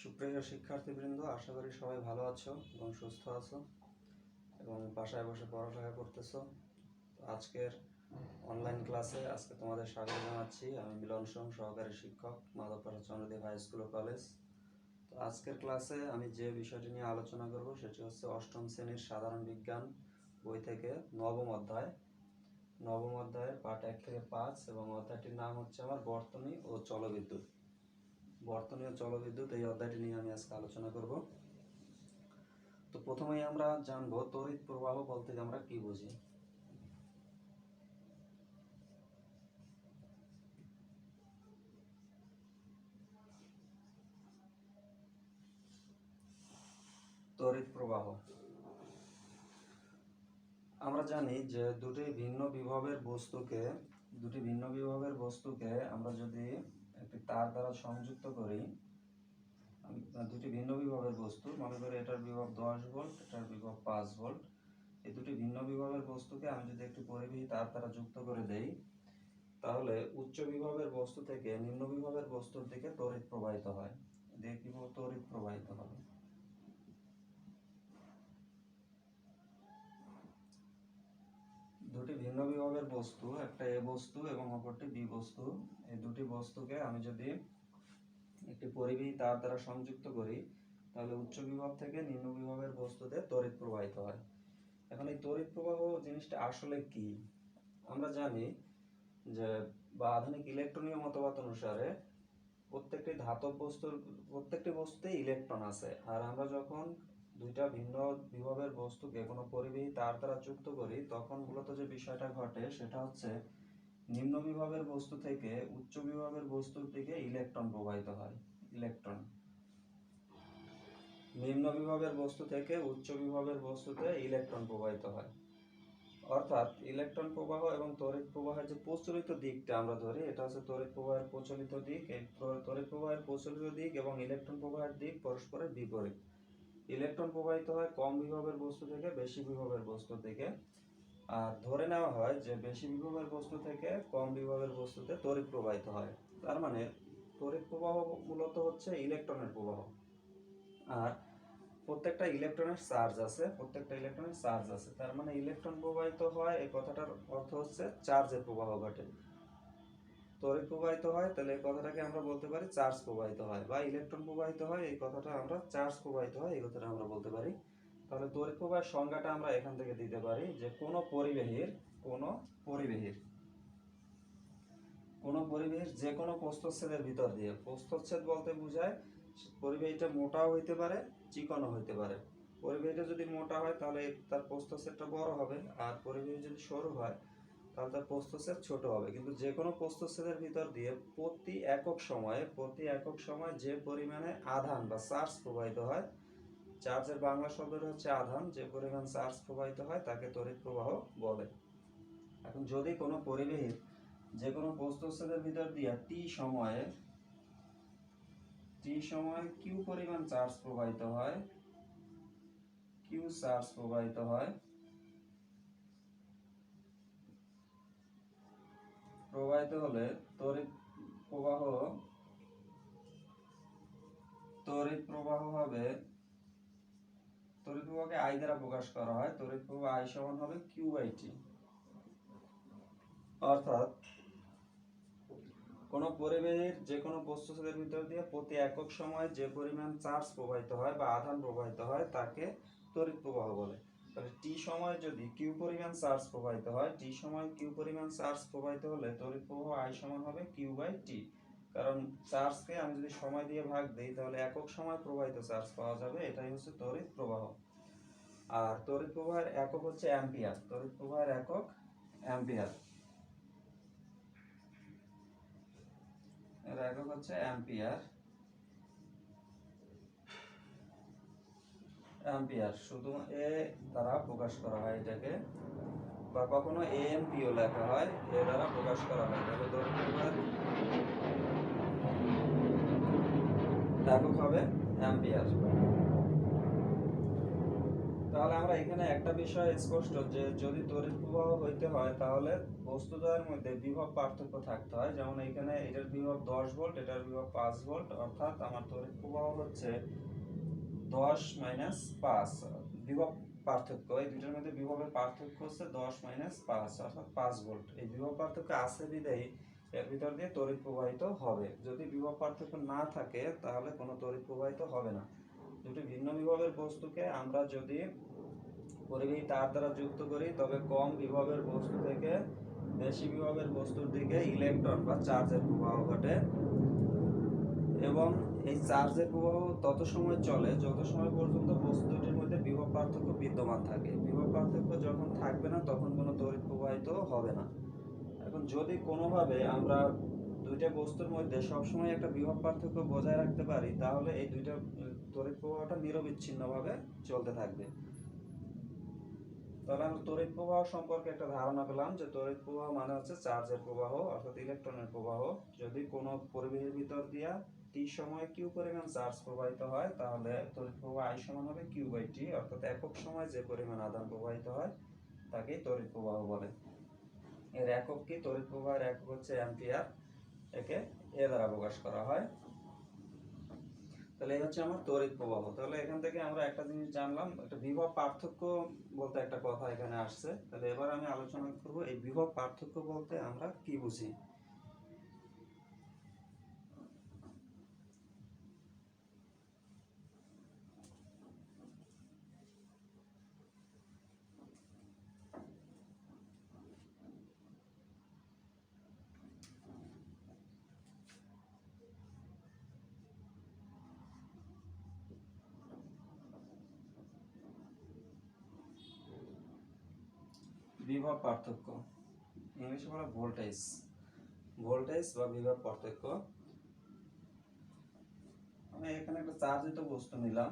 সুপ্রিয় শিক্ষার্থীবৃন্দ, আশা করি সবাই ভালো আছো এবং সুস্থ আছো এবং বাসায় বসে পড়ালেখা করতেছো। তো আজকের অনলাইন ক্লাসে আজকে তোমাদের স্বাগত জানাচ্ছি। আমি মিলন সোম, সহকারী শিক্ষক, মাধবপাড়া চন্দ্রদেব হাই স্কুল ও কলেজ। তো আজকের ক্লাসে আমি যে বিষয়টি নিয়ে আলোচনা করব সেটি হচ্ছে অষ্টম শ্রেণীর সাধারণ বিজ্ঞান বই থেকে নবম অধ্যায়ের পাঠ 1 থেকে 5 এবং অধ্যায়টির নাম হচ্ছে আমার বর্তনী ও জলবিদ্যুৎ। এই অধ্যায়টি নিয়ে আমি আজকে আলোচনা করব। তো প্রথমেই আমরা জানবো তড়িৎ প্রবাহ বলতে আমরা কি বুঝি। তড়িৎ প্রবাহ আমরা জানি যে দুটি ভিন্ন বিভবের বস্তুকে আমরা যদি একটি তার দ্বারা সংযুক্ত করি, দুটি ভিন্ন বিভবের বস্তু, মনে করি এটার বিভব 10 ভোল্ট, এটার বিভব 5 ভোল্ট। এই দুটি ভিন্ন বিভবের বস্তুকে আমি যদি একটি পরিবাহী তার দ্বারা যুক্ত করে দেই, তাহলে উচ্চ বিভবের বস্তু থেকে নিম্ন বিভবের বস্তুর দিকে তড়িৎ প্রবাহিত হয়। তড়িৎ প্রবাহিত হবে। দুটি ভিন্ন বিভবের বস্তু, একটা এ বস্তু এবং অপরটি বি বস্তু, এই দুটি বস্তুকে আমি যদি একটি পরিবাহী তার দ্বারা সংযুক্ত করি, তাহলে উচ্চ বিভব থেকে নিম্ন বিভবের বস্তুতে তড়িৎ প্রবাহিত হয়। এখন এই তড়িৎ প্রবাহ জিনিসটা আসলে কি? আমরা জানি যে আধুনিক ইলেকট্রনীয় মতবাদ অনুসারে প্রত্যেকটি বস্তুতেই ইলেকট্রন আছে। আর আমরা যখন দুইটা ভিন্ন বিভবের বস্তুকে কোনো পরিবাহী তার দ্বারা যুক্ত করি, তখন মূলত যে বিষয়টা ঘটে সেটা হচ্ছে নিম্ন বিভবের বস্তু থেকে উচ্চ বিভবের বস্তুর দিকে ইলেকট্রন প্রবাহিত হয়। নিম্ন বিভবের বস্তু থেকে উচ্চ বিভবের বস্তুতে ইলেকট্রন প্রবাহিত হয়। অর্থাৎ ইলেকট্রন প্রবাহ এবং তড়িৎ প্রবাহের যে প্রচলিত দিকটা আমরা ধরি, এটা হচ্ছে তড়িৎ প্রবাহের প্রচলিত দিক। এই তড়িৎ প্রবাহের প্রচলিত দিক এবং ইলেকট্রন প্রবাহের দিক পরস্পরের বিপরীত। ইলেকট্রন প্রবাহিত হয় কম বিভবের বস্তু থেকে বেশি বিভবের বস্তুর দিকে, আর ধরে নেওয়া হয় যে বেশি বিভবের বস্তু থেকে কম বিভবের বস্তুতে তড়িৎ প্রবাহিত হয়। তার মানে তড়িৎ প্রবাহ মূলত হচ্ছে ইলেকট্রনের প্রবাহ। আর প্রত্যেকটা ইলেকট্রনের চার্জ আছে, তার মানে ইলেকট্রন প্রবাহিত হয়, এই কথাটার অর্থ হচ্ছে চার্জের প্রবাহ ঘটে। তড়িৎ প্রবাহিত হয়, তাহলে এই কথাটাকে আমরা বলতে পারি চার্জ প্রবাহিত হয়, বা ইলেকট্রন প্রবাহিত হয়, এই কথাটা আমরা চার্জ প্রবাহিত হয়, এই কথাটা আমরা বলতে পারি। তাহলে তড়িৎ প্রবাহের সংজ্ঞাটা আমরা এখান থেকে দিতে পারি যে কোনো পরিবাহীর যে কোনো প্রস্থচ্ছেদের ভিতর দিয়ে, প্রস্থচ্ছেদ বলতে বোঝায় পরিবাহীটা মোটাও হইতে পারে, চিকনও হইতে পারে। পরিবাহীটা যদি মোটা হয় তাহলে তার প্রস্থচ্ছেদটা বড় হবে, আর পরিবাহী যদি সরু হয় তাহলে তার প্রস্থচ্ছেদ ছোট হবে। কিন্তু যে কোনো প্রস্থচ্ছেদের ভিতর দিয়ে প্রতি একক সময় যে পরিমাণে আধান বা চার্জ প্রবাহিত হয়, চার্জের বাংলা শব্দটা হচ্ছে আধান, যে পরিমাণ চার্জ প্রবাহিত হয় তাকে তড়িৎ প্রবাহ বলে। এখন যদি কোনো পরিবাহীর যে কোনো প্রস্থচ্ছেদের ভিতর দিয়ে টি সময়ে কিউ পরিমাণ চার্জ প্রবাহিত হয়, প্রবাহিত হলে তড়িৎ প্রবাহ হবে, তড়িৎ প্রবাহকে আই দ্বারা প্রকাশ করা হয়। তড়িৎ প্রবাহ আই সমান হবে কিউ বাই টি। অর্থাৎ কোন পরিবাহীর যে কোনো প্রস্থচ্ছেদের ভিতর দিয়ে প্রতি একক সময়ে যে পরিমাণ চার্জ প্রবাহিত হয় বা আধান প্রবাহিত হয় তাকে তড়িৎ প্রবাহ বলে। তাহলে টি সময় যদি কিউ পরিমাণ চার্জ প্রবাহিত হয়, হলে তড়িৎ প্রবাহ আই সমান হবে কিউ বাই টি। কারণ চার্জকে আমি যদি সময় দিয়ে ভাগ দিই তাহলে একক সময় প্রবাহিত চার্জ পাওয়া যাবে, এটাই হচ্ছে তড়িৎ প্রবাহ। আর তড়িৎ প্রবাহের একক হচ্ছে অ্যাম্পিয়ার। এর একক হচ্ছে অ্যাম্পিয়ার। শুধু এ দ্বারা প্রকাশ করা হয় এটাকে, বা কখনো এএমপিও লেখা হয়, এ দ্বারা প্রকাশ করা হয়। তাহলে তড়িৎ প্রবাহের একক হবে অ্যাম্পিয়ার। তাহলে আমরা এখানে একটা বিষয় স্পষ্ট যে যদি তড়িৎ প্রবাহ হইতে হয় তাহলে বস্তুদ্বয়ের মধ্যে বিভব পার্থক্য থাকতে হয়। যেমন এখানে এটার বিভব 10 ভোল্ট, এটার বিভব 5 ভোল্ট, অর্থাৎ আমার তড়িৎ প্রবাহ হচ্ছে 10 মাইনাস 5। বিভব পার্থক্য, এই দুইটার মধ্যে বিভবের পার্থক্য হচ্ছে 10 মাইনাস 5 অর্থাৎ 5 ভোল্ট। এই বিভব পার্থক্য আছে বিধায় এর ভিতর দিয়ে তড়িৎ প্রবাহিত হবে। যদি বিভব পার্থক্য না থাকে তাহলে কোনো তড়িৎ প্রবাহিত হবে না। দুটি ভিন্ন বিভবের বস্তুকে আমরা যদি পরিবাহী তার দ্বারা যুক্ত করি তবে কম বিভবের বস্তু থেকে বেশি বিভবের বস্তুর দিকে ইলেকট্রন বা চার্জের প্রবাহ ঘটে এবং এই চার্জের প্রবাহ তত সময় চলে যত সময় পর্যন্ত বস্তু দুটির মধ্যে বিভব পার্থক্য বিদ্যমান থাকে। বিভব পার্থক্য যখন থাকবে না তখন কোনো তড়িৎ প্রবাহিত হবে না। এখন যদি কোনোভাবে আমরা দুইটা বস্তুর মধ্যে সবসময় একটা বিভব পার্থক্য বজায় রাখতে পারি তাহলে এই দুইটা তড়িৎ প্রবাহটা নিরবিচ্ছিন্নভাবে চলতে থাকবে। তাহলে আমরা তড়িৎ প্রবাহ সম্পর্কে একটা ধারণা পেলাম যে তড়িৎ প্রবাহ মানে হচ্ছে চার্জের প্রবাহ অর্থাৎ ইলেকট্রনের প্রবাহ। যদি কোনো পরিবাহীর ভিতর দিয়া t সময়ে q পরিমাণ চার্জ প্রবাহিত হয় তাহলে তড়িৎ প্রবাহ I সমান হবে q বাই t, অর্থাৎ একক সময় যে পরিমাণ আধান প্রবাহিত হয় তাকেই তড়িৎ প্রবাহ বলে। এর একক কি? তড়িৎ প্রবাহের একক হচ্ছে অ্যাম্পিয়ার, একে এ দ্বারা প্রকাশ করা হয়। তাহলে এই হচ্ছে আমার তড়িৎ প্রবাহ। তাহলে এখান থেকে আমরা একটা জিনিস জানলাম, একটা বিভব পার্থক্য বলতে একটা কথা এখানে আসছে। তাহলে এবার আমি আলোচনা করব এই বিভব পার্থক্য বলতে আমরা কি বুঝি। বিভব পার্থক্য ইংলিশে বলা ভোল্টেজ, ভোল্টেজ বা বিভব পার্থক্য। আমি এখানে একটা চার্জিত বস্তু নিলাম।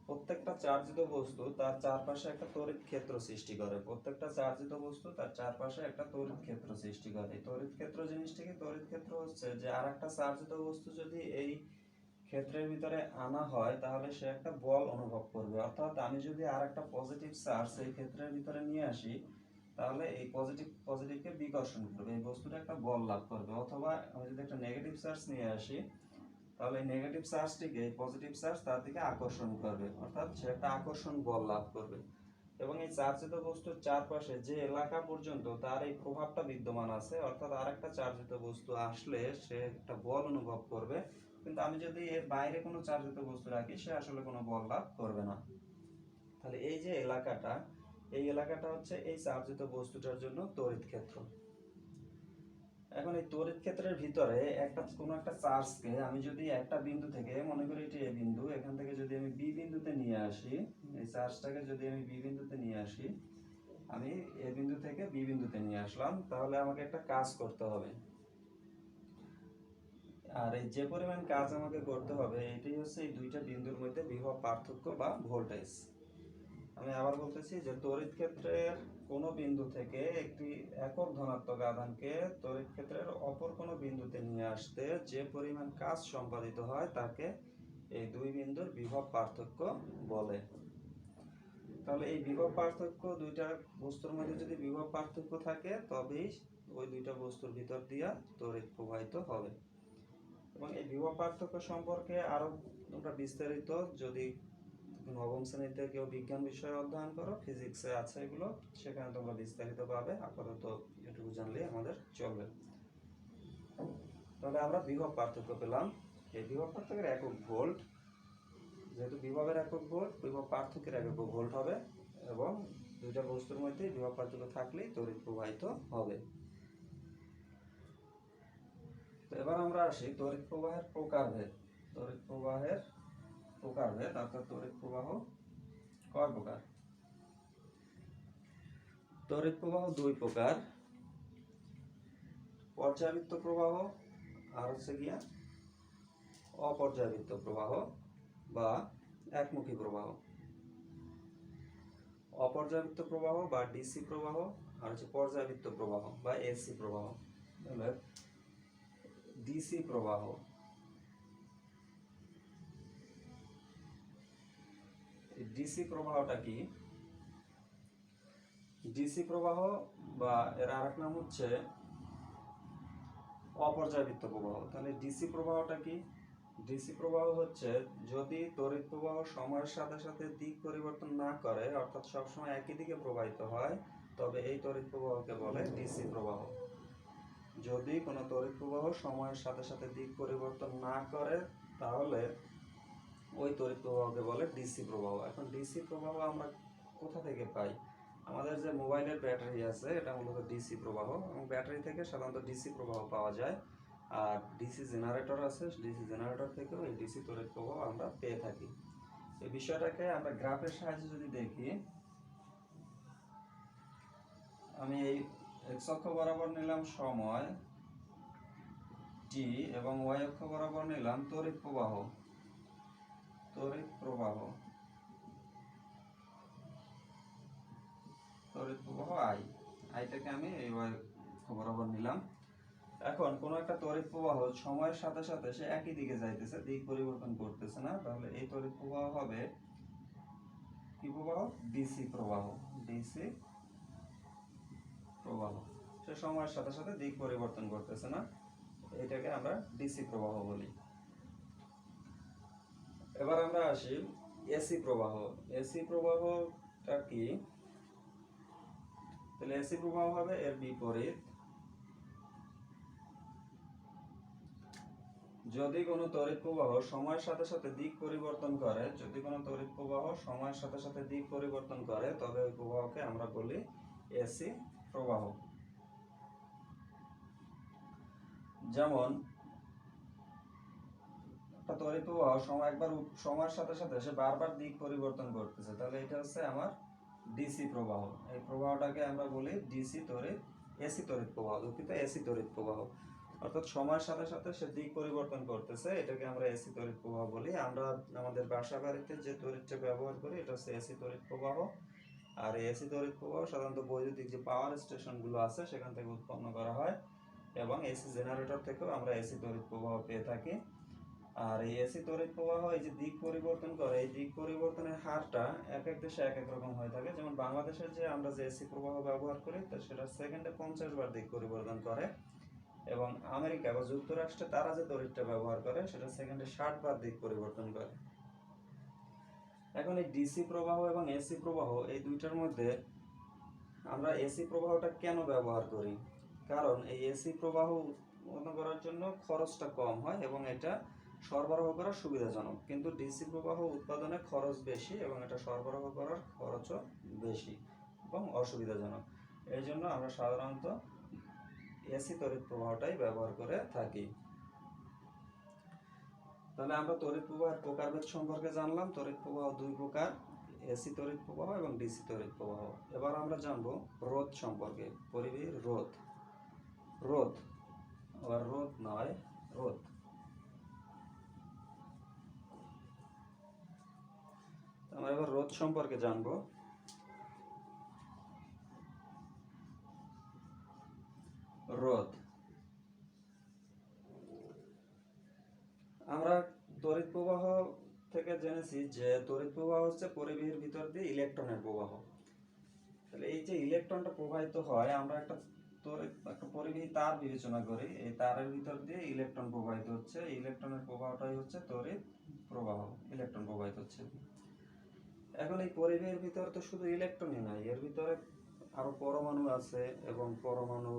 প্রত্যেকটা চার্জিত বস্তু তার চারপাশে একটা তড়িৎ ক্ষেত্র সৃষ্টি করে। প্রত্যেকটা চার্জিত বস্তু তার চারপাশে একটা তড়িৎ ক্ষেত্র সৃষ্টি করে। এই তড়িৎ ক্ষেত্র জিনিসটা কি? তড়িৎ ক্ষেত্র হচ্ছে যে আরেকটা চার্জিত বস্তু যদি এই ক্ষেত্রের ভিতরে আনা হয় তাহলে সে একটা বল অনুভব করবে। অর্থাৎ আমি যদি আরেকটা পজিটিভ চার্জ এই ক্ষেত্রের ভিতরে নিয়ে আসি তাহলে এই পজিটিভকে বিকর্ষণ করবে, এই বস্তুটা একটা বল লাভ করবে। অথবা আমি যদি একটা নেগেটিভ চার্জ নিয়ে আসি তাহলে এই নেগেটিভ চার্জটিকে এই পজিটিভ চার্জ তার দিকে আকর্ষণ করবে, অর্থাৎ সে একটা আকর্ষণ বল লাভ করবে। এবং এই চার্জিত বস্তুর চারপাশে যে এলাকা পর্যন্ত তার এই প্রভাবটা বিদ্যমান আছে, অর্থাৎ আরেকটা চার্জিত বস্তু আসলে সে একটা বল অনুভব করবে। কিন্তু আমি যদি এর বাইরে কোনো চার্জিত বস্তু রাখি সে আসলে কোনো বল লাভ করবে না। তাহলে এই যে এলাকাটা, এই এলাকাটা হচ্ছে এই চার্জিত বস্তুটার জন্য তড়িৎ ক্ষেত্র। এখন এই তড়িৎ ক্ষেত্রের ভিতরে কোনো একটা চার্জকে আমি যদি একটা বিন্দু থেকে, মনে করি এটি এ বিন্দু, এখান থেকে যদি আমি বি বিন্দুতে নিয়ে আসি, এই চার্জটাকে যদি আমি বি বিন্দুতে নিয়ে আসি, আমি এ বিন্দু থেকে বি বিন্দুতে নিয়ে আসলাম, তাহলে আমাকে একটা কাজ করতে হবে। আর এই যে পরিমাণ কাজ আমাকে করতে হবে এটাই হচ্ছে এই দুইটা বিন্দুর মধ্যে বিভব পার্থক্য বা ভোল্টেজ। আমি আবার বলতেছি যে তড়িৎ ক্ষেত্রের কোনো বিন্দু থেকে একটি একক ধনাত্মক আধানকে তড়িৎ ক্ষেত্রের অপর কোনো বিন্দুতে নিয়ে আসতে যে পরিমাণ কাজ সম্পাদিত হয় তাকে এই দুই বিন্দুর বিভব পার্থক্য বলে। তাহলে এই বিভব পার্থক্য, দুইটা বস্তুর মধ্যে যদি বিভব পার্থক্য থাকে তবেই ওই দুইটা বস্তুর ভিতর দিয়া তড়িৎ প্রবাহিত হবে। এবং এই বিভব পার্থক্য সম্পর্কে আরো তোমরা বিস্তারিত যদি নবম শ্রেণীতে কেউ বিজ্ঞান বিষয়ে অধ্যয়ন করো, ফিজিক্সে আছে এগুলো, সেখানে তোমরা বিস্তারিত পাবে। আপাতত এটুকু জানলে আমাদের চলবে। তাহলে আমরা বিভব পার্থক্য পেলাম। এই বিভব পার্থক্যের একক ভোল্ট, যেহেতু বিভবের একক ভোল্ট, বিভব পার্থক্যের একক ভোল্ট হবে এবং দুইটা বস্তুর মধ্যে বিভব পার্থক্য থাকলেই তড়িৎ প্রবাহিত হবে। তো এবার আমরা আসি তড়িৎ প্রবাহের প্রকারভেদ। তড়িৎ প্রবাহের প্রকারভেদ অর্থাৎ তড়িৎ প্রবাহ কয় প্রকার? তড়িৎ প্রবাহ দুই প্রকার, পর্যায়বৃত্ত প্রবাহ আর হচ্ছে গিয়া অপর্যায়বৃত্ত প্রবাহ বা একমুখী প্রবাহ। অপর্যায়বৃত্ত প্রবাহ বা ডিসি প্রবাহ আর হচ্ছে পর্যায়বৃত্ত প্রবাহ বা এসি প্রবাহ। ডিসি প্রবাহ, ডিসি প্রবাহটা কি? ডিসি প্রবাহ বা এর আরেক নাম হচ্ছে অপর্যায়বৃত্ত প্রবাহ। তাহলে ডিসি প্রবাহটা কি? ডিসি প্রবাহ হচ্ছে যদি তড়িৎ প্রবাহ সময়ের সাথে সাথে দিক পরিবর্তন না করে, অর্থাৎ সবসময় একই দিকে প্রবাহিত হয়, তবে এই তড়িৎ প্রবাহকে বলে ডিসি প্রবাহ। যদি কোনো তড়িৎ প্রবাহ সময়ের সাথে সাথে দিক পরিবর্তন না করে, তাহলে ওই তড়িৎ প্রবাহকে বলে ডিসি প্রবাহ। এখন ডিসি প্রবাহ আমরা কোথা থেকে পাই? আমাদের যে মোবাইলের ব্যাটারি আছে, এটা মূলত ডিসি প্রবাহ, এবং ব্যাটারি থেকে সাধারণত ডিসি প্রবাহ পাওয়া যায়। আর ডিসি জেনারেটর আছে, ডিসি জেনারেটর থেকেও এই ডিসি তড়িৎ প্রবাহ আমরা পেয়ে থাকি। এই বিষয়টাকে আমরা গ্রাফের সাহায্যে যদি দেখি, আমি এই এক্স অক্ষ বরাবর নিলাম সময় টি এবং ওয়াই অক্ষ বরাবর নিলাম তড়িৎ প্রবাহ, তড়িৎ প্রবাহ, তড়িৎ প্রবাহ আই, আইটাকে আমি এই ওয়াই অক্ষ বরাবর নিলাম। এখন কোন একটা তড়িৎ প্রবাহ সময়ের সাথে সাথে সে একই দিকে যাইতেছে, দিক পরিবর্তন করতেছে না, তাহলে এই তড়িৎ প্রবাহ হবে কি প্রবাহ? ডিসি প্রবাহ। ডিসি প্রবাহ, সে সময়ের সাথে সাথে দিক পরিবর্তন করতেছে না, এটাকে আমরা ডিসি প্রবাহ বলি। এবার আমরা আসি এসি প্রবাহ। এসি প্রবাহটা কি? তাহলে এসি প্রবাহ হবে এর বিপরীত। যদি কোনো তড়িৎ প্রবাহ সময়ের সাথে সাথে দিক পরিবর্তন করে, যদি কোনো তড়িৎ প্রবাহ সময়ের সাথে সাথে দিক পরিবর্তন করে, তবে ওই প্রবাহকে আমরা বলি এসি প্রবাহ। যেমন একটা তড়িৎ প্রবাহ সময়ের সাথে সাথে সে বারবার দিক পরিবর্তন করতেছে, তাহলে এটা হচ্ছে আমার ডিসি প্রবাহ। এই প্রবাহটাকে আমরা বলি ডিসি তড়িৎ, এসি তড়িৎ প্রবাহ, দুঃখিত, এসি তড়িৎ প্রবাহ। অর্থাৎ সময়ের সাথে সাথে সে দিক পরিবর্তন করতেছে, এটাকে আমরা এসি তড়িৎ প্রবাহ বলি। আমরা আমাদের বাসা বাড়িতে যে তড়িৎটা ব্যবহার করি, এটা হচ্ছে এসি তড়িৎ প্রবাহ। আর এই এসি তড়িৎ প্রবাহ সাধারণত বৈদ্যুতিক যে পাওয়ার স্টেশনগুলো আছে সেখান থেকে উৎপন্ন করা হয়, এবং এসি জেনারেটর থেকেও আমরা এসি তড়িৎ প্রবাহ পেয়ে থাকি। আর এই এসি তড়িৎ প্রবাহ এই যে দিক পরিবর্তন করে, এই দিক পরিবর্তনের হারটা এক এক দেশে এক এক রকম হয়ে থাকে। যেমন বাংলাদেশের যে আমরা যে এসি প্রবাহ ব্যবহার করি, তো সেটা সেকেন্ডে 50 বার দিক পরিবর্তন করে, এবং আমেরিকা বা যুক্তরাষ্ট্রে তারা যে তড়িৎটা ব্যবহার করে সেটা সেকেন্ডে 60 বার দিক পরিবর্তন করে। এখন এই ডিসি প্রবাহ এবং এসি প্রবাহ, এই দুইটার মধ্যে আমরা এসি প্রবাহটা কেন ব্যবহার করি? কারণ এই এসি প্রবাহ উৎপন্ন করার জন্য খরচটা কম হয় এবং এটা সরবরাহ করা সুবিধাজনক, কিন্তু ডিসি প্রবাহ উৎপাদনে খরচ বেশি এবং এটা সরবরাহ করার খরচও বেশি এবং অসুবিধাজনক। এই জন্য আমরা সাধারণত এসি তড়িৎ প্রবাহটাই ব্যবহার করে থাকি। তাহলে আমরা তড়িৎ প্রবাহের প্রকারভেদ সম্পর্কে জানলাম। তড়িৎ প্রবাহ দুই প্রকার, এসি তড়িৎ প্রবাহ এবং ডিসি তড়িৎ প্রবাহ। এবার আমরা জানবো রোধ সম্পর্কে, পরিবাহীর রোধ। রোধ, আবার রোধ নয়, রোধ। আমরা এবার রোধ সম্পর্কে জানবো। রোধ, আমরা তড়িৎ প্রবাহ থেকে জেনেছি যে তড়িৎ প্রবাহ হচ্ছে পরিবাহীর ভিতর দিয়ে ইলেকট্রনের প্রবাহ। তাহলে এই যে ইলেকট্রনটা প্রবাহিত হয়, আমরা একটা পরিবাহী তার বিবেচনা করি, এই তারের ভিতর দিয়ে ইলেকট্রন প্রবাহিত হচ্ছে, ইলেকট্রনের প্রবাহটাই হচ্ছে তড়িৎ প্রবাহ, ইলেকট্রন প্রবাহিত হচ্ছে। এখন এই পরিবাহীর ভিতরে তো শুধু ইলেকট্রনই নাই, এর ভিতরে আরো পরমাণু আছে এবং পরমাণু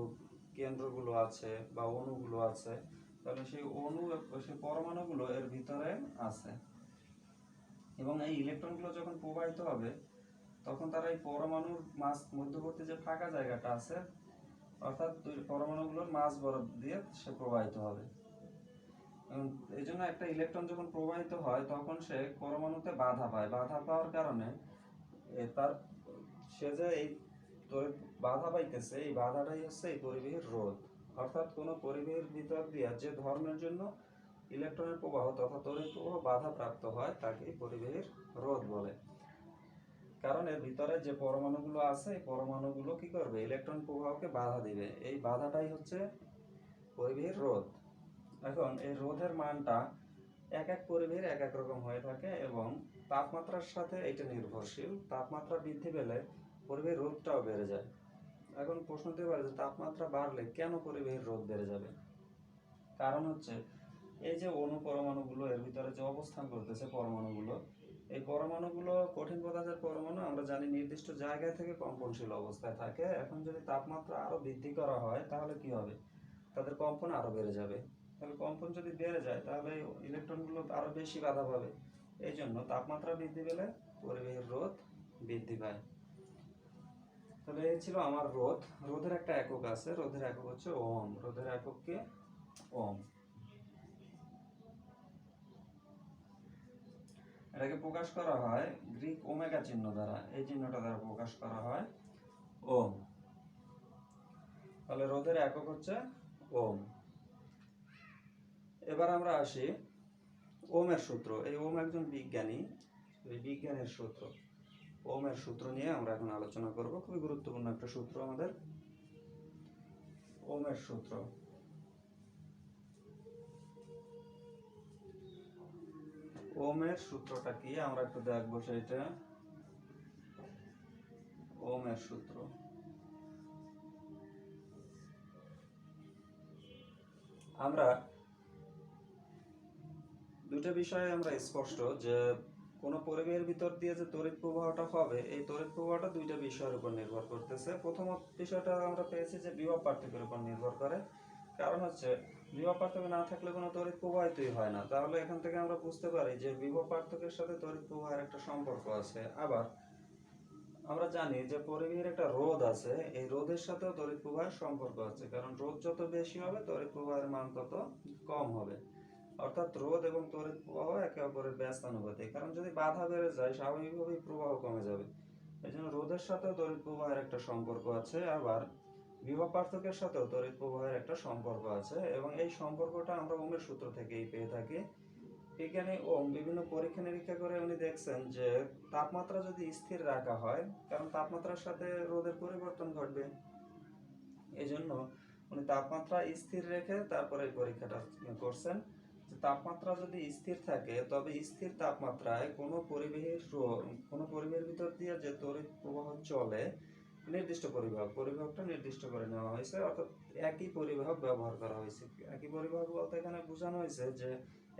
কেন্দ্রগুলো আছে বা অণুগুলো আছে। তাহলে সেই পরমাণুগুলো এর ভিতরে আছে, এবং এই ইলেকট্রনগুলো যখন প্রবাহিত হবে তখন তারা এই পরমাণুর মধ্যবর্তী যে ফাঁকা জায়গাটা আছে, অর্থাৎ পরমাণুগুলোর মাঝ বরাবর দিয়ে সে প্রবাহিত হবে। এই জন্য একটা ইলেকট্রন যখন প্রবাহিত হয় তখন সে পরমাণুতে বাধা পায়, বাধা পাওয়ার কারণে সে যে এই বাধা পাইতেছে, এই বাধাটাই হচ্ছে এই পরিবাহীর রোধ। অর্থাৎ কোন পরিবাহীর ভিতর দিয়ে যে ধর্মের জন্য ইলেকট্রনের প্রবাহ তথা তড়িৎ প্রবাহ বাধা প্রাপ্ত হয় তাকে পরিবাহীর রোধ বলে। কারণ এর ভিতরে যে পরমাণুগুলো আছে, এই পরমাণুগুলো কি করবে? ইলেকট্রন প্রবাহকে বাধা দিবে, এই বাধাটাই হচ্ছে পরিবাহীর রোধ। এখন এই রোধের মানটা এক এক পরিবাহীর এক এক রকম হয়ে থাকে, এবং তাপমাত্রার সাথে এটা নির্ভরশীল। তাপমাত্রা বৃদ্ধি পেলে পরিবেশের রোধটাও বেড়ে যায়। এখন প্রশ্ন হতে পারে যে তাপমাত্রা বাড়লে কেন পরিবেশের রোধ বেড়ে যাবে? কারণ হচ্ছে এই যে অণু পরমাণুগুলো এর ভিতরে যে অবস্থান করতেছে পরমাণুগুলো, এই পরমাণুগুলো কঠিন পদার্থের পরমাণু, আমরা জানি নির্দিষ্ট জায়গায় থেকে কম্পনশীল অবস্থায় থাকে। এখন যদি তাপমাত্রা আরো বৃদ্ধি করা হয় তাহলে কি হবে? তাদের কম্পন আরো বেড়ে যাবে। তাহলে কম্পন যদি বেড়ে যায় তাহলে ইলেকট্রনগুলো আরো বেশি বাধা পাবে। এই জন্য তাপমাত্রা বৃদ্ধি পেলে পরিবেশের রোধ বৃদ্ধি পায়। তাহলে এই ছিল আমার রোধ। রোধের একটা একক আছে, রোধের একক হচ্ছে ওহম। রোধের একক কি? ওহম। এটাকে প্রকাশ করা হয় গ্রিক ওমেগা চিহ্ন দ্বারা। এই চিহ্নটা দ্বারা প্রকাশ করা হয় ওম। তাহলে রোধের একক হচ্ছে ওম। এবার আমরা আসি ওমের সূত্র। এই ওম একজন বিজ্ঞানী, এই বিজ্ঞানের সূত্র, ওমের সূত্র নিয়ে আমরা এখন আলোচনা করব। খুবই গুরুত্বপূর্ণ একটা সূত্র আমাদের, ওমের সূত্র। ওমের সূত্রটা কি আমরা একটু দেখবো সেটা। ওমের সূত্র আমরা দুটো বিষয়ে আমরা স্পষ্ট যে কোন পরিবেশের ভিতর দিয়ে যে তড়িৎ প্রবাহটা হবে, এই তড়িৎ প্রবাহটা দুইটা বিষয়ের উপর নির্ভর করতেছে। প্রথম বিষয়টা আমরা পেয়েছি যে বিভব পার্থক্যের উপর নির্ভর করে। কারণ হচ্ছে বিভব পার্থক্য না থাকলে কোনো তড়িৎ প্রবাহিতই হয় না। তাহলে এখান থেকে আমরা বুঝতে পারি যে বিভব পার্থক্যের সাথে তড়িৎ প্রবাহের একটা সম্পর্ক আছে। আবার আমরা জানি যে পরিবেশের একটা রোধ আছে, এই রোধের সাথেও তড়িৎ প্রবাহের সম্পর্ক আছে। কারণ রোধ যত বেশি হবে তড়িৎ প্রবাহের মান তত কম হবে। অর্থাৎ রোধ এবং তড়িৎ প্রবাহ একে অপরের ব্যস্তানুপাতিক। কারণ যদি বাধা বেড়ে যায় স্বাভাবিকভাবেই প্রবাহ কমে যাবে। এই জন্য রোধের সাথেও তড়িৎ প্রবাহের একটা সম্পর্ক আছে। আবার বিভব পার্থক্যের সাথেও তড়িৎ প্রবাহের একটা সম্পর্ক আছে, এবং এই সম্পর্কটা আমরা ওমের সূত্র থেকেই পেয়ে থাকি। বিজ্ঞানী ওম বিভিন্ন পরীক্ষা নিরীক্ষা করে উনি দেখছেন যে তাপমাত্রা যদি স্থির রাখা হয়, কারণ তাপমাত্রার সাথে রোধের পরিবর্তন ঘটবে, এই জন্য উনি তাপমাত্রা স্থির রেখে তারপরে এই পরীক্ষাটা করছেন। তাপমাত্রা যদি স্থির থাকে তবে স্থির তাপমাত্রায় কোনো পরিবেশের ভিতর দিয়ে যে তড়িৎ প্রবাহ চলে, নির্দিষ্ট পরিবাহকটা নির্দিষ্ট করে নেওয়া হয়েছে। অর্থাৎ একই পরিবাহক ব্যবহার করা হয়েছে। একই পরিবাহক বলতে এখানে বোঝানো হয়েছে যে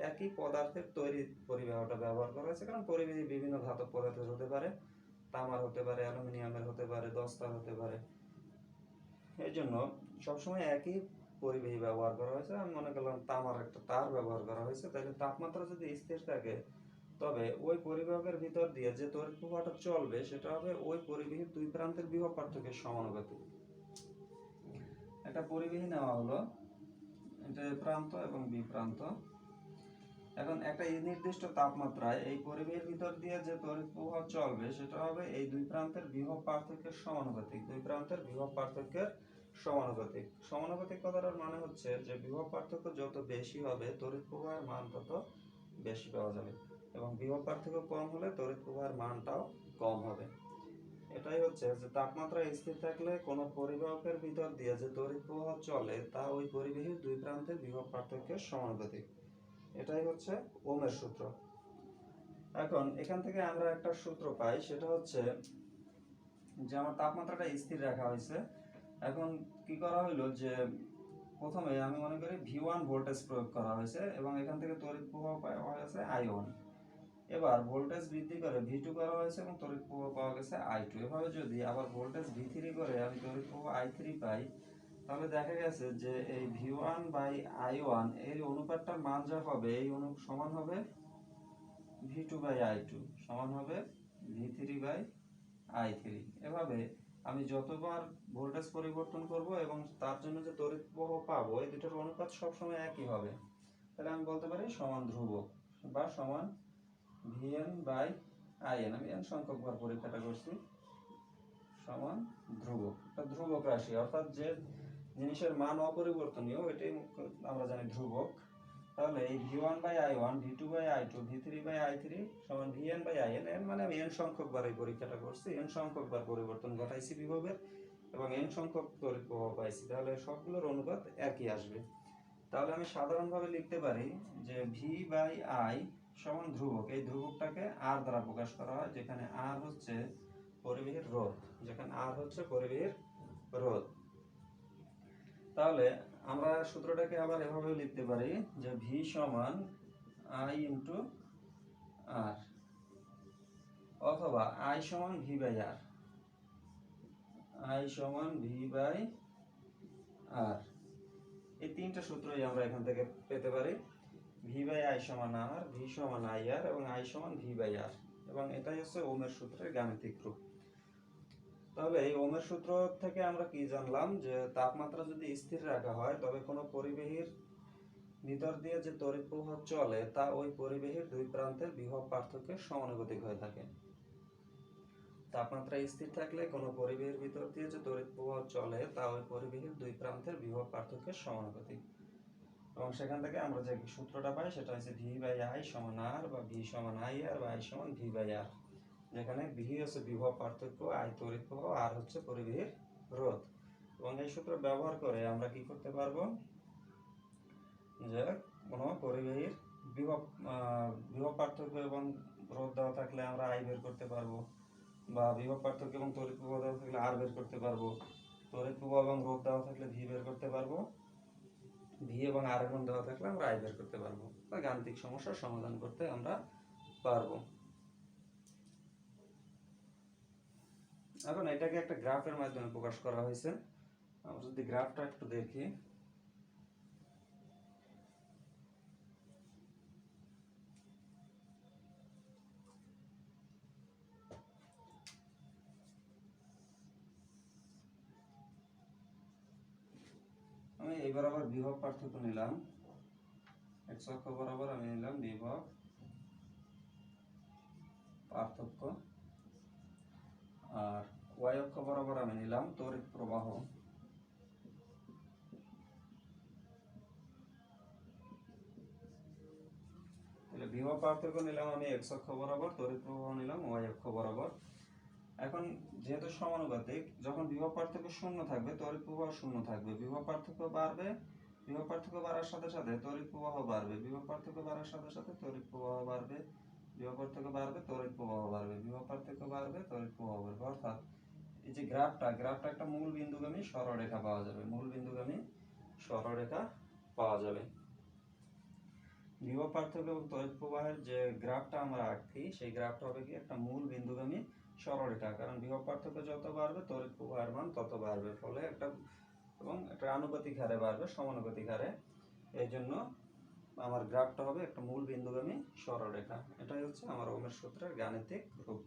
একই পদার্থের তৈরি পরিবাহকটা ব্যবহার করা হয়েছে। কারণ পরিবেশে বিভিন্ন ধাতব পদার্থের হতে পারে, তামার হতে পারে, অ্যালুমিনিয়ামের হতে পারে, দস্তার হতে পারে। এই জন্য সবসময় একই পরিবেশী ব্যবহার করা হয়েছে। আমি মনে করলাম তামার একটা তার ব্যবহার করা হয়েছে। তাহলে তাপমাত্রা যদি স্থির থাকে তবে ওই পরিবাহকের ভিতর দিয়ে যে তড়িৎ প্রবাহটা চলবে সেটা হবে ওই পরিবাহীর দুই প্রান্তের বিভব পার্থক্যের সমানুপাতিক। একটা পরিবাহী নেওয়া হলো, এটা এ প্রান্ত এবং বি প্রান্ত। এখন একটা নির্দিষ্ট তাপমাত্রায় এই পরিবাহীর ভিতর দিয়ে যে তড়িৎ প্রবাহ চলবে সেটা হবে এই দুই প্রান্তের বিভব পার্থক্যের সমানুপাতিক। দুই প্রান্তের বিভব পার্থক্যের সমানুপাতিক। সমানুপাতিক কথাটার মানে হচ্ছে যে বিভব পার্থক্য যত বেশি হবে তড়িৎ প্রবাহের মান তত বেশি পাওয়া যাবে, এবং বিভব পার্থক্য কম হলে তড়িৎ প্রবাহের মানটাও কম হবে। এটাই হচ্ছে যে তাপমাত্রা স্থির থাকলে কোনো পরিবাহকের ভিতর দিয়ে যে তড়িৎ প্রবাহ চলে তা ওই পরিবাহীর দুই প্রান্তের বিভব পার্থক্যের সমানুপাতিক। এটাই হচ্ছে ওমের সূত্র। এখন এখান থেকে আমরা একটা সূত্র পাই, সেটা হচ্ছে যে আমার তাপমাত্রাটা স্থির রাখা হয়েছে। এখন কি করা হলো যে প্রথমে আমি মনে করি V1 ভোল্টেজ প্রয়োগ করা হয়েছে, এবং এখান থেকে তড়িৎ প্রবাহ পাওয়া গেছে I1। এবার ভোল্টেজ বৃদ্ধি করে V2 করা হয়েছে এবং তড়িৎ প্রবাহ পাওয়া গেছে I2। এভাবে যদি আবার ভোল্টেজ V3 করে আমি তড়িৎ প্রবাহ I3 পাই, তাহলে দেখা গেছে যে এই V1/I1 এর অনুপাতটার মান যা হবে এই সমান হবে V2/I2 সমান হবে V3/I3। এভাবে আমি যতবার ভোল্টেজ পরিবর্তন করব এবং তার জন্য যে তড়িৎ প্রবাহ পাবো এই দুটোর অনুপাত সবসময় একই হবে। তাহলে আমি বলতে পারি সমান ধ্রুবক বা সমান Vn/In। আমি n সংখ্যক বার পরীক্ষাটা করছি। সমান ধ্রুবক, এটা ধ্রুবক রাশি, অর্থাৎ যে জিনিসের মান অপরিবর্তনীয় এটাই আমরা জানি ধ্রুবক। তাহলে এই V1/I1, V2/I2, V3/I3 সমান Vn/In। n মানে আমি n সংখ্যক বার এই পরীক্ষাটা করছি, n সংখ্যক বার পরিবর্তন ঘটাইছি বিভবের, এবং n সংখ্যক তড়িৎ প্রবাহ পাইছি। তাহলে সবগুলোর অনুপাত একই আসবে। তাহলে আমি সাধারণভাবে লিখতে পারি যে V/I সমান ধ্রুবক, এই ধ্রুবকটাকে আর দ্বারা প্রকাশ করা হয়, যেখানে আর হচ্ছে পরিবাহীর রোধ, যেখানে আর হচ্ছে পরিবাহীর রোধ। তাহলে আমরা সূত্রটাকে আবার এভাবেও লিখতে পারি যে ভি সমান আই ইন্টু আর, অথবা আই সমান ভি বাই আর, আই সমান ভি বাই আর। এই তিনটা সূত্রই আমরা এখান থেকে পেতে পারি। ভি বাই আই সমান আর, ভি সমান আই আর এবং আই সমান ভি বাই আর, এবং এটাই হচ্ছে ওহমের সূত্রের গাণিতিক রূপ। তাহলে এই ওহমের সূত্র থেকে আমরা কি জানলাম, যে তাপমাত্রা যদি স্থির রাখা হয় তবে কোনো পরিবাহীর ভিতর দিয়ে যে তড়িৎ প্রবাহ চলে তা ওই পরিবাহীর দুই প্রান্তের বিভব পার্থক্যের সমানুপাতিক হয়ে থাকে। তাপমাত্রা স্থির থাকলে কোনো পরিবাহীর ভিতর দিয়ে যে তড়িৎ প্রবাহ চলে তা ওই পরিবাহীর দুই প্রান্তের বিভব পার্থক্যের সমানুপাতিক। এবং সেখান থেকে আমরা যে সূত্রটা পাই সেটা হচ্ছে ভি বাই আই সমান আর, বা ভি সমান আই আর, বা আই সমান ভি বাই আর, যেখানে ভি হচ্ছে বিভব পার্থক্য, আই তড়িৎ প্রবাহ, আর হচ্ছে পরিবাহীর রোধ। এবং এই সূত্র ব্যবহার করে আমরা কি করতে পারবো, যে কোনো পরিবাহীর বিভব বিভব পার্থক্য এবং রোধ দেওয়া থাকলে আমরা আই বের করতে পারবো, বা বিভব পার্থক্য এবং তড়িৎ প্রবাহ দেওয়া থাকলে আর বের করতে পারবো, তড়িৎ প্রবাহ এবং রোধ দেওয়া থাকলে ভি বের করতে পারবো, ভি এবং আর এর মান দেওয়া থাকলে আমরা আই বের করতে পারবো, বা গাণিতিক সমস্যার সমাধান করতে আমরা পারবো। এখন এটাকে একটা গ্রাফের মাধ্যমে প্রকাশ করা হয়েছে। আমরা যদি গ্রাফটা একটু দেখি, আমি এই বরাবর বিভব পার্থক্য নিলাম, এক্স অক্ষ বরাবর আমি নিলাম বিভব পার্থক্য, আর ওয়াই অক্ষ বরাবর আমি নিলাম তড়িৎ প্রবাহ। তাহলে বিভব পার্থক্য নিলাম আমি এক্স অক্ষ বরাবর, তড়িৎ প্রবাহ নিলাম ওয়াই অক্ষ বরাবর। এখন যেহেতু সমানুপাতিক, যখন বিভব পার্থক্য শূন্য থাকবে তড়িৎ প্রবাহ শূন্য থাকবে, বিভব পার্থক্য বাড়বে, বিভব পার্থক্য বাড়ার সাথে সাথে তড়িৎ প্রবাহ বাড়বে, বিভব পার্থক্য বাড়ার সাথে সাথে তড়িৎ প্রবাহ বাড়বে, বিভব পার্থক্য বাড়বে, তড়িৎ প্রবাহ বাড়বে, বিভব পার্থক্য বাড়বে, তড়িৎ প্রবাহ বাড়বে। অর্থাৎ এই যে গ্রাফটা একটা মূল বিন্দুগামী সরলরেখা পাওয়া যাবে, মূল বিন্দুগামী সরলরেখা পাওয়া যাবে। বিভব পার্থক্য এবং তড়িৎ প্রবাহের যে গ্রাফটা আমরা আঁকছি সেই গ্রাফটা হবে কি একটা মূল বিন্দুগামী সরলরেখা, কারণ বিভব পার্থক্য যত বাড়বে তড়িৎ প্রবাহের মান তত বাড়বে, ফলে একটা এবং একটা আনুপাতিক হারে বাড়বে, সমানুপাতিক হারে। এই জন্য আমার গ্রাফটা হবে একটা মূল বিন্দুগামী সরলরেখা। এটাই হচ্ছে আমার ওহমের সূত্রের গাণিতিক রূপ।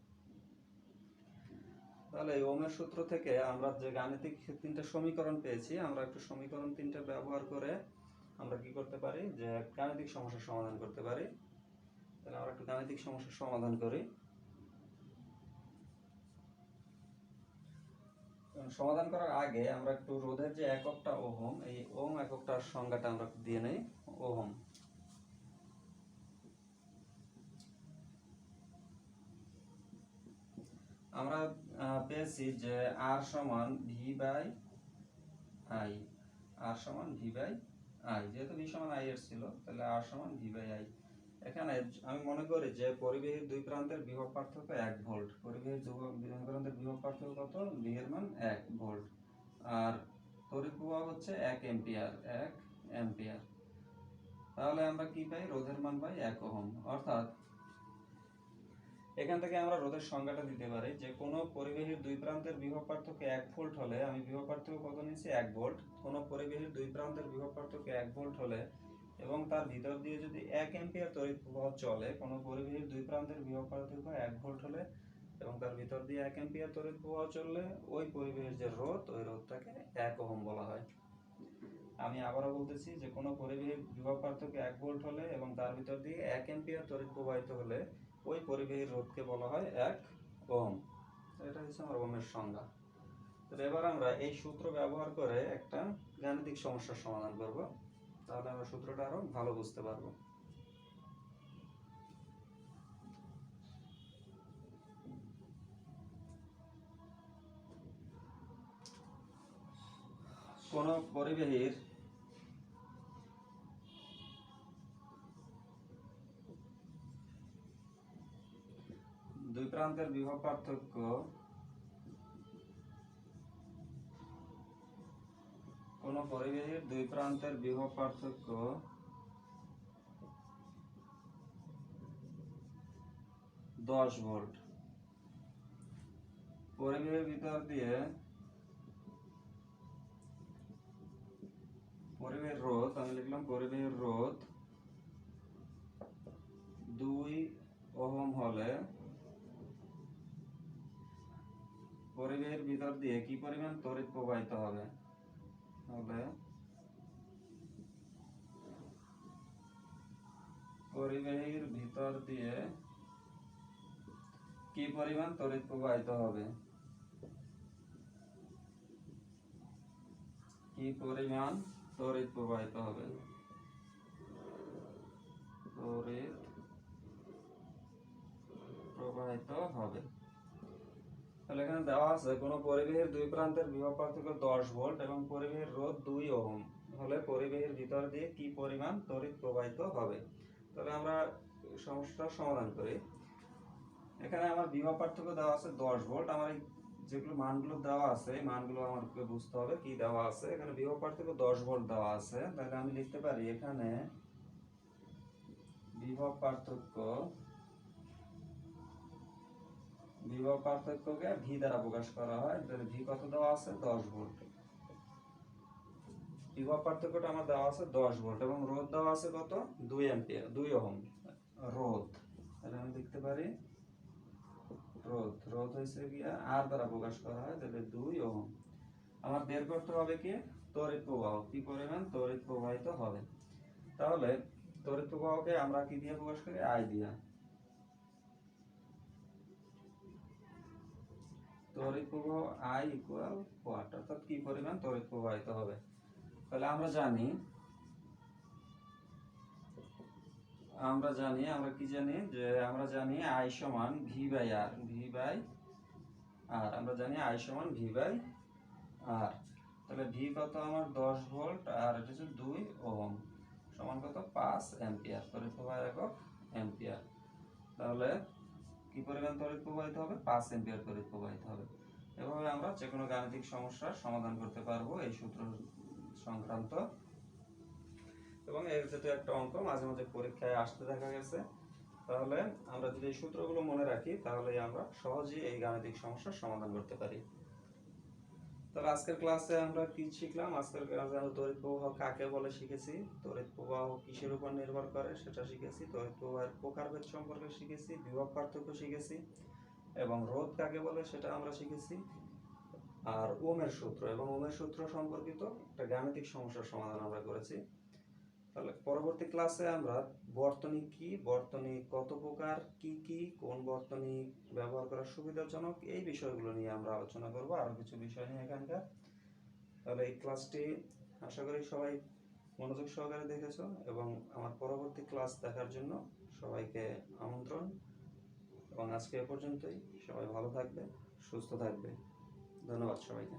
তাহলে এই ওহমের সূত্র থেকে আমরা যে গাণিতিক তিনটা সমীকরণ পেয়েছি, আমরা একটু সমীকরণ তিনটা ব্যবহার করে আমরা কি করতে পারি, যে গাণিতিক সমস্যার সমাধান করতে পারি। তাহলে আমরা একটু গাণিতিক সমস্যার সমাধান করি। সমাধান করার আগে আমরা একটু রোধের যে এককটা ওহম, এই ওহম এককটার সংজ্ঞাটা আমরা দিয়ে নেই। ওহম, আমরা পেয়েছি যে আর সমান ভি বাই আই, আর সমান ভি বাই আই, যেহেতু ভি সমান আই এর ছিল তাহলে আর সমান ভি বাই আই। এখানে আমি মনে করি যে পরিবাহীর দুই প্রান্তের বিভব পার্থক্য 1 ভোল্ট, পরিবাহীর দুই প্রান্তের বিভব পার্থক্য কত, ভি এর মান 1 ভোল্ট, আর তড়িৎ প্রবাহ হচ্ছে 1 অ্যাম্পিয়ার, 1 অ্যাম্পিয়ার। তাহলে আমরা কি পাই, রোধের মান পাই 1 ওহম। অর্থাৎ এখান থেকে আমরা রোধের সংজ্ঞাটা দিতে পারি যে কোনো পরিবাহীর দুই প্রান্তের বিভব পার্থক্য 1 ভোল্ট হলে, আমি বিভব পার্থক্য কত নিয়েছি 1 ভোল্ট, কোনো পরিবাহীর দুই প্রান্তের বিভব পার্থক্য 1 ভোল্ট হলে এবং তার ভিতর দিয়ে যদি 1 অ্যাম্পিয়ার তড়িৎ প্রবাহ চলে, কোনো পরিবাহীর দুই প্রান্তের বিভব পার্থক্য 1 ভোল্ট হলে এবং তার ভিতর দিয়ে 1 অ্যাম্পিয়ার তড়িৎ প্রবাহ চললে ওই পরিবাহীর যে রোধ, ওই রোধটাকে 1 ওহম বলা হয়। আমি আবারও বলতেছি যে কোনো পরিবাহীর বিভব পার্থক্য 1 ভোল্ট হলে এবং তার ভিতর দিয়ে 1 অ্যাম্পিয়ার তড়িৎ প্রবাহিত হলে ওই পরিবাহীর রোধকে বলা হয় 1 ওহম। এটা হচ্ছে আমার ওহমের সংজ্ঞা। তো এবার আমরা এই সূত্র ব্যবহার করে একটা গাণিতিক সমস্যার সমাধান করব, তাহলে আমরা সূত্রটা আরো ভালো বুঝতে পারবো। কোন পরিবাহীর প্রান্তের বিভব পার্থক্য কোন পরিবাহীর দুই প্রান্তের বিভব পার্থক্য 10 ভোল্ট। পরিবাহীর ভিতর দিয়ে পরিবাহীর রোধ, আমি লিখলাম পরিবাহীর রোধ 2 ওহম হলে পরিবাহীর ভিতর দিয়ে কি পরিমাণ তড়িৎ প্রবাহিত হবে? পরিবাহীর ভিতর দিয়ে কি পরিমাণ তড়িৎ প্রবাহিত হবে? কি পরিমাণ তড়িৎ প্রবাহিত হবে? তড়িৎ প্রবাহিত হবে। তাহলে এখানে দেওয়া আছে কোন পরিবাহীর দুই প্রান্তের বিভব পার্থক্য 10 ভোল্ট এবং পরিবাহীর রোধ 2 ওহম হলে পরিবাহীর ভিতর দিয়ে কি পরিমাণ তড়িৎ প্রবাহিত হবে। তাহলে আমরা সমস্যাটার সমাধান করি। এখানে আমার বিভব পার্থক্য দেওয়া আছে 10 ভোল্ট। আমার যেগুলো মানগুলো দেওয়া আছে এই মানগুলো আমাকে বুঝতে হবে কি দেওয়া আছে। এখানে বিভব পার্থক্য 10 ভোল্ট দেওয়া আছে, তাহলে আমি লিখতে পারি এখানে বিভব পার্থক্যকে ভি দ্বারা প্রকাশ করা হয়। তাহলে ভি কত দেওয়া আছে? 10 ভোল্ট। বিভব পার্থক্যটা আমার দেওয়া আছে 10 ভোল্ট এবং রোধ দেওয়া আছে কত? 2 অ্যাম্পিয়ার, 2 ওহম রোধ। তাহলে আমি লিখতে পারি রোধ হয়েছে কি আর দ্বারা প্রকাশ করা হয়, তাহলে 2 ওহম। আমার বের করতে হবে কি তড়িৎ প্রবাহ, কি পরিমাণ তড়িৎ প্রবাহিত হবে। তাহলে তড়িৎ প্রবাহকে আমরা কি দিয়ে প্রকাশ করি? আই দিয়ে। তড়িৎ প্রবাহ I ইকুয়াল ওয়াট, অর্থাৎ কি পরিমাণ তড়িৎ প্রবাহিত হবে। তাহলে আমরা জানি I সমান V বাই R। আমরা জানি I সমান V বাই R। তাহলে V কত আমার? 10 ভোল্ট আর এটা হচ্ছে 2 ওহম সমান কত? 5 অ্যাম্পিয়ার। তড়িৎ প্রবাহের একক অ্যাম্পিয়ার। তাহলে কি পরিমাণ তড়িৎ প্রবাহিত হবে? 5 অ্যাম্পিয়ার তড়িৎ প্রবাহিত হবে। এভাবে আমরা যে কোনো গাণিতিক সমস্যার সমাধান করতে পারবো এই সূত্র সংক্রান্ত। এবং এর যেটা একটা অঙ্ক মাঝে মাঝে পরীক্ষায় আসতে দেখা গেছে, তাহলে আমরা যদি এই সূত্রগুলো মনে রাখি তাহলে আমরা সহজেই এই গাণিতিক সমস্যার সমাধান করতে পারি। তাহলে আজকের ক্লাসে আমরা কি শিখলাম? আজকের ক্লাসে আমরা তড়িৎ প্রবাহ কাকে বলে শিখেছি, তড়িৎ প্রবাহ কিসের উপর নির্ভর করে সেটা শিখেছি, তড়িৎ প্রবাহের প্রকারভেদ সম্পর্কে শিখেছি, বিভব পার্থক্য শিখেছি এবং রোধ কাকে বলে সেটা আমরা শিখেছি, আর ওহমের সূত্র এবং ওহমের সূত্র সম্পর্কিত একটা গাণিতিক সমস্যার সমাধান আমরা করেছি। তাহলে পরবর্তী ক্লাসে আমরা বর্তনী কি, বর্তনী কত প্রকার, কি কোন বর্তনী ব্যবহার করা সুবিধাজনক, এই বিষয়গুলো নিয়ে আমরা আলোচনা করব, আরো কিছু বিষয় নিয়ে এখানকার। তাহলে এই ক্লাসটি আশা করি সবাই মনোযোগ সহকারে দেখেছো এবং আমার পরবর্তী ক্লাস দেখার জন্য সবাইকে আমন্ত্রণ। এবং আজকে এ পর্যন্তই। সবাই ভালো থাকবে, সুস্থ থাকবে। ধন্যবাদ সবাইকে।